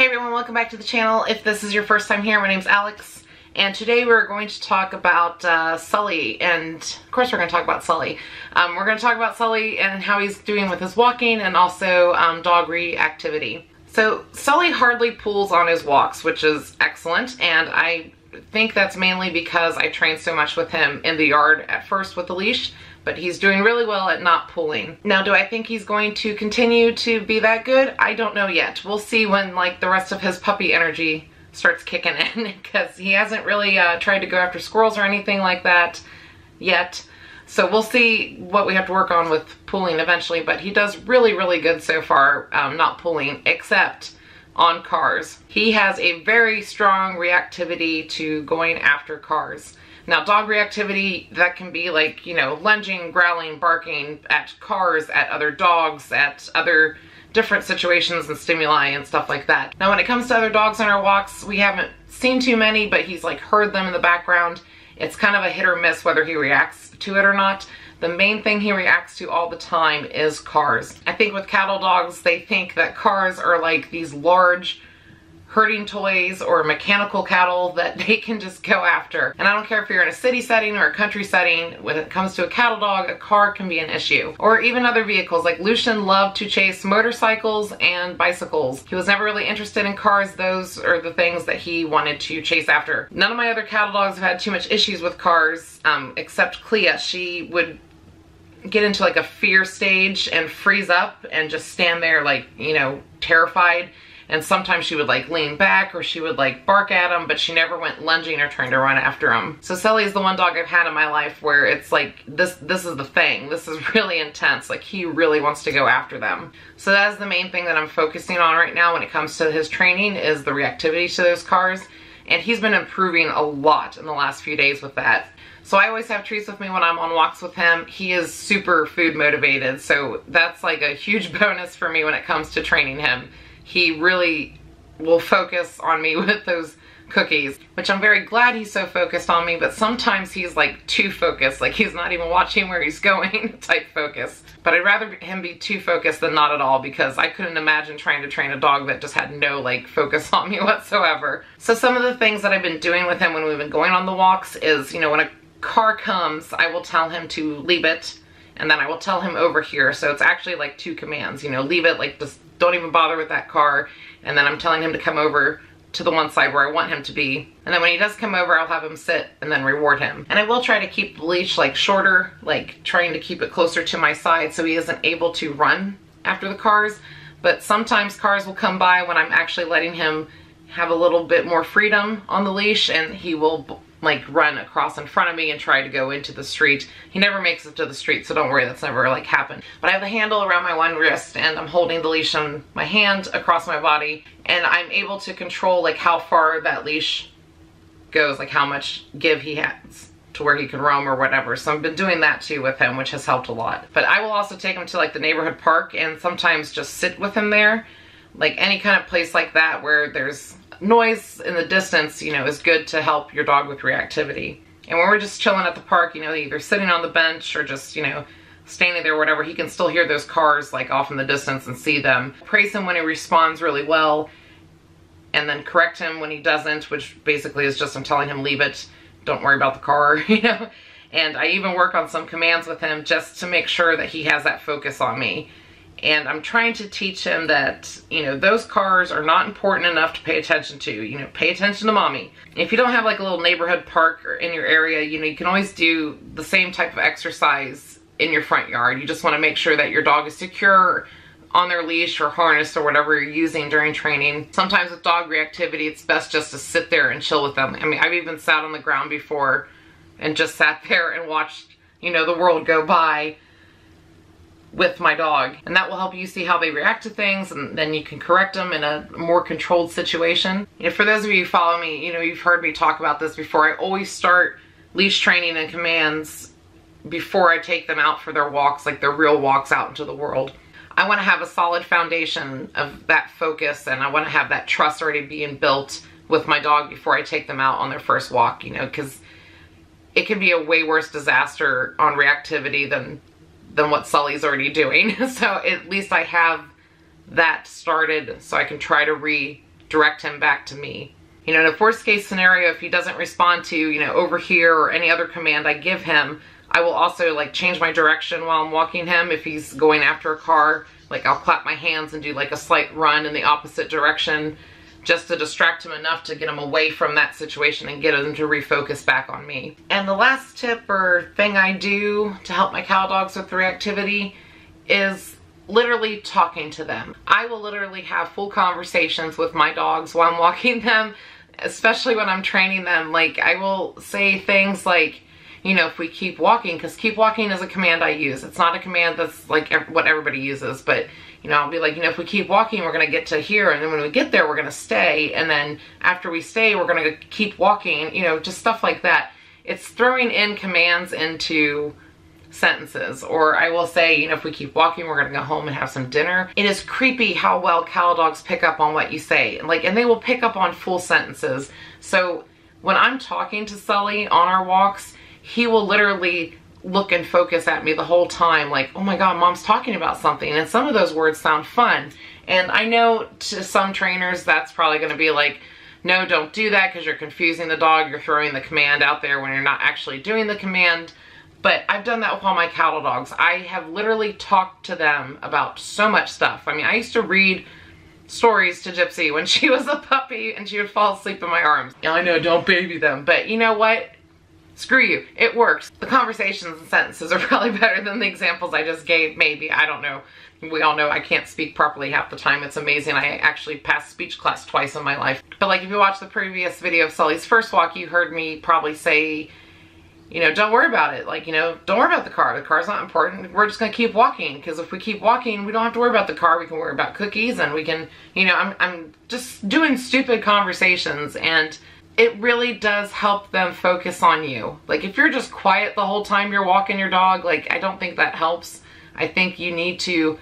everyone, welcome back to the channel. If this is your first time here, my name's Alex, and today we're going to talk about Sully, and of course we're going to talk about Sully. We're going to talk about Sully and how he's doing with his walking, and also dog reactivity. So Sully hardly pulls on his walks, which is excellent, and I think that's mainly because I trained so much with him in the yard at first with the leash, but he's doing really well at not pulling. Now, do I think he's going to continue to be that good? I don't know yet. We'll see when like the rest of his puppy energy starts kicking in, because he hasn't really tried to go after squirrels or anything like that yet. So we'll see what we have to work on with pulling eventually, but he does really, really good so far not pulling, except on cars. He has a very strong reactivity to going after cars. Now, dog reactivity, that can be like, you know, lunging, growling, barking at cars, at other dogs, at other different situations and stimuli and stuff like that. Now, when it comes to other dogs on our walks, we haven't seen too many, but he's like heard them in the background. It's kind of a hit or miss whether he reacts to it or not. The main thing he reacts to all the time is cars. I think with cattle dogs, they think that cars are like these large herding toys or mechanical cattle that they can just go after. And I don't care if you're in a city setting or a country setting, when it comes to a cattle dog, a car can be an issue. Or even other vehicles, like Lucian loved to chase motorcycles and bicycles. He was never really interested in cars. Those are the things that he wanted to chase after. None of my other cattle dogs have had too much issues with cars, except Clea. She would get into like a fear stage and freeze up and just stand there like, you know, terrified. And sometimes she would like lean back or she would like bark at him, but she never went lunging or trying to run after him. So Sully is the one dog I've had in my life where it's like, this is the thing. This is really intense. Like, he really wants to go after them. So that is the main thing that I'm focusing on right now when it comes to his training, is the reactivity to those cars. And he's been improving a lot in the last few days with that. So I always have treats with me when I'm on walks with him. He is super food motivated, so that's like a huge bonus for me when it comes to training him. He really will focus on me with those cookies, which I'm very glad he's so focused on me, but sometimes he's like too focused, like he's not even watching where he's going type focus. But I'd rather him be too focused than not at all, because I couldn't imagine trying to train a dog that just had no like focus on me whatsoever. So some of the things that I've been doing with him when we've been going on the walks is, you know, when a car comes, I will tell him to leave it, and then I will tell him over here. So it's actually like two commands, you know, leave it, like just don't even bother with that car, and then I'm telling him to come over to the one side where I want him to be. And then when he does come over, I'll have him sit and then reward him. And I will try to keep the leash like shorter, like trying to keep it closer to my side so he isn't able to run after the cars. But sometimes cars will come by when I'm actually letting him have a little bit more freedom on the leash, and he will like run across in front of me and try to go into the street. He never makes it to the street, so don't worry, that's never like happened. But I have the handle around my one wrist, and I'm holding the leash on my hand across my body, and I'm able to control like how far that leash goes, like how much give he has to where he can roam or whatever. So I've been doing that too with him, which has helped a lot. But I will also take him to like the neighborhood park and sometimes just sit with him there. Like any kind of place like that where there's noise in the distance, you know, is good to help your dog with reactivity. And when we're just chilling at the park, you know, either sitting on the bench or just, you know, standing there or whatever, he can still hear those cars like off in the distance and see them. Praise him when he responds really well, and then correct him when he doesn't, which basically is just I'm telling him leave it, don't worry about the car, you know. And I even work on some commands with him just to make sure that he has that focus on me. And I'm trying to teach him that, you know, those cars are not important enough to pay attention to. You know, pay attention to mommy. If you don't have like a little neighborhood park in your area, you know, you can always do the same type of exercise in your front yard. You just want to make sure that your dog is secure on their leash or harness or whatever you're using during training. Sometimes with dog reactivity, it's best just to sit there and chill with them. I mean, I've even sat on the ground before and just sat there and watched, you know, the world go by with my dog, and that will help you see how they react to things, and then you can correct them in a more controlled situation. You know, for those of you who follow me, you know, you've heard me talk about this before. I always start leash training and commands before I take them out for their walks, like their real walks out into the world. I want to have a solid foundation of that focus, and I want to have that trust already being built with my dog before I take them out on their first walk, you know, because it can be a way worse disaster on reactivity than what Sully's already doing. So at least I have that started so I can try to direct him back to me. You know, in a worst case scenario, if he doesn't respond to, you know, over here or any other command I give him, I will also like change my direction while I'm walking him. If he's going after a car, like I'll clap my hands and do like a slight run in the opposite direction just to distract him enough to get him away from that situation and get him to refocus back on me. And the last tip or thing I do to help my cow dogs with reactivity is literally talking to them. I will literally have full conversations with my dogs while I'm walking them, especially when I'm training them. Like I will say things like, you know, if we keep walking, because keep walking is a command I use. It's not a command that's like what everybody uses, but you know, I'll be like, you know, if we keep walking, we're going to get to here, and then when we get there, we're going to stay, and then after we stay, we're going to keep walking, you know, just stuff like that. It's throwing in commands into sentences. Or I will say, you know, if we keep walking, we're going to go home and have some dinner. It is creepy how well cow dogs pick up on what you say, like, and they will pick up on full sentences. So when I'm talking to Sully on our walks, he will literally look and focus at me the whole time like, oh my God, mom's talking about something. And some of those words sound fun. And I know to some trainers that's probably going to be like, no, don't do that because you're confusing the dog. You're throwing the command out there when you're not actually doing the command. But I've done that with all my cattle dogs. I have literally talked to them about so much stuff. I mean, I used to read stories to Gypsy when she was a puppy and she would fall asleep in my arms. I know, don't baby them. But you know what? Screw you. It works. The conversations and sentences are probably better than the examples I just gave. Maybe. I don't know. We all know I can't speak properly half the time. It's amazing. I actually passed speech class twice in my life. But like if you watch the previous video of Sully's first walk, you heard me probably say, you know, don't worry about it. Like, you know, don't worry about the car. The car's not important. We're just going to keep walking. Because if we keep walking, we don't have to worry about the car. We can worry about cookies and we can, you know, I'm just doing stupid conversations, and it really does help them focus on you. Like if you're just quiet the whole time you're walking your dog, like I don't think that helps. I think you need to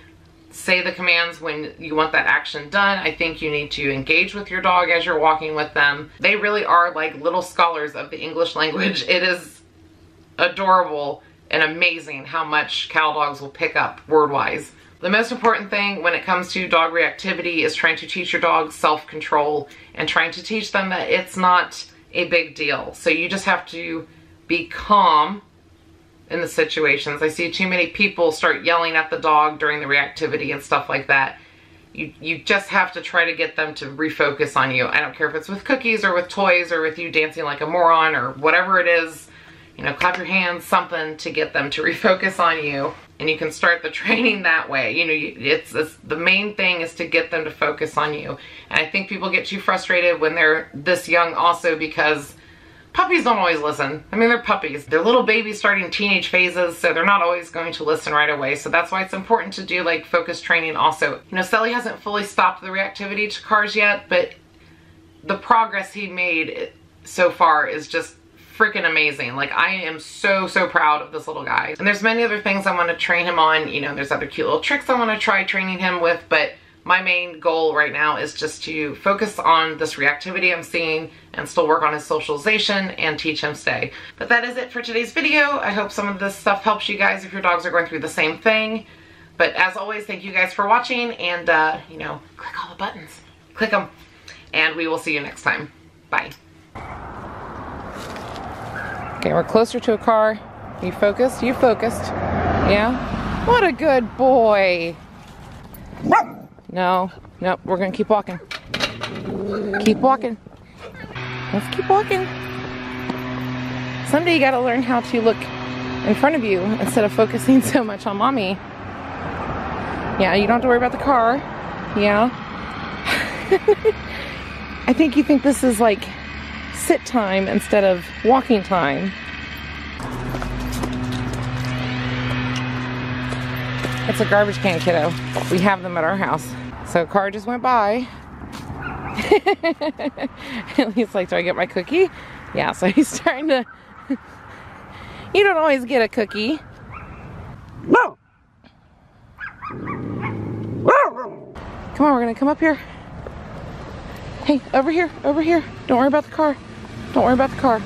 say the commands when you want that action done. I think you need to engage with your dog as you're walking with them. They really are like little scholars of the English language. It is adorable and amazing how much cow dogs will pick up word-wise. The most important thing when it comes to dog reactivity is trying to teach your dog self-control and trying to teach them that it's not a big deal. So you just have to be calm in the situations. I see too many people start yelling at the dog during the reactivity and stuff like that. You just have to try to get them to refocus on you. I don't care if it's with cookies or with toys or with you dancing like a moron or whatever it is. You know, clap your hands, something to get them to refocus on you. And you can start the training that way. You know, it's the main thing is to get them to focus on you. And I think people get too frustrated when they're this young also because puppies don't always listen. I mean, they're puppies. They're little babies starting teenage phases, so they're not always going to listen right away. So that's why it's important to do like focus training also. You know, Sully hasn't fully stopped the reactivity to cars yet, but the progress he made so far is just freaking amazing. Like I am so proud of this little guy. And there's many other things I want to train him on. You know, there's other cute little tricks I want to try training him with, but my main goal right now is just to focus on this reactivity I'm seeing and still work on his socialization and teach him stay. But that is it for today's video. I hope some of this stuff helps you guys if your dogs are going through the same thing. But as always, thank you guys for watching, and you know, click all the buttons. Click them. And we will see you next time. Bye. Okay, we're closer to a car. You focused? You focused. Yeah? What a good boy. No, nope, we're gonna keep walking. Keep walking. Let's keep walking. Someday you gotta learn how to look in front of you instead of focusing so much on mommy. Yeah, you don't have to worry about the car. Yeah. I think you think this is like sit time instead of walking time. It's a garbage can, kiddo. We have them at our house. So a car just went by. And he's like, do I get my cookie? Yeah, so he's trying to... You don't always get a cookie. No. Come on, we're gonna come up here. Hey, over here, over here. Don't worry about the car. Don't worry about the car.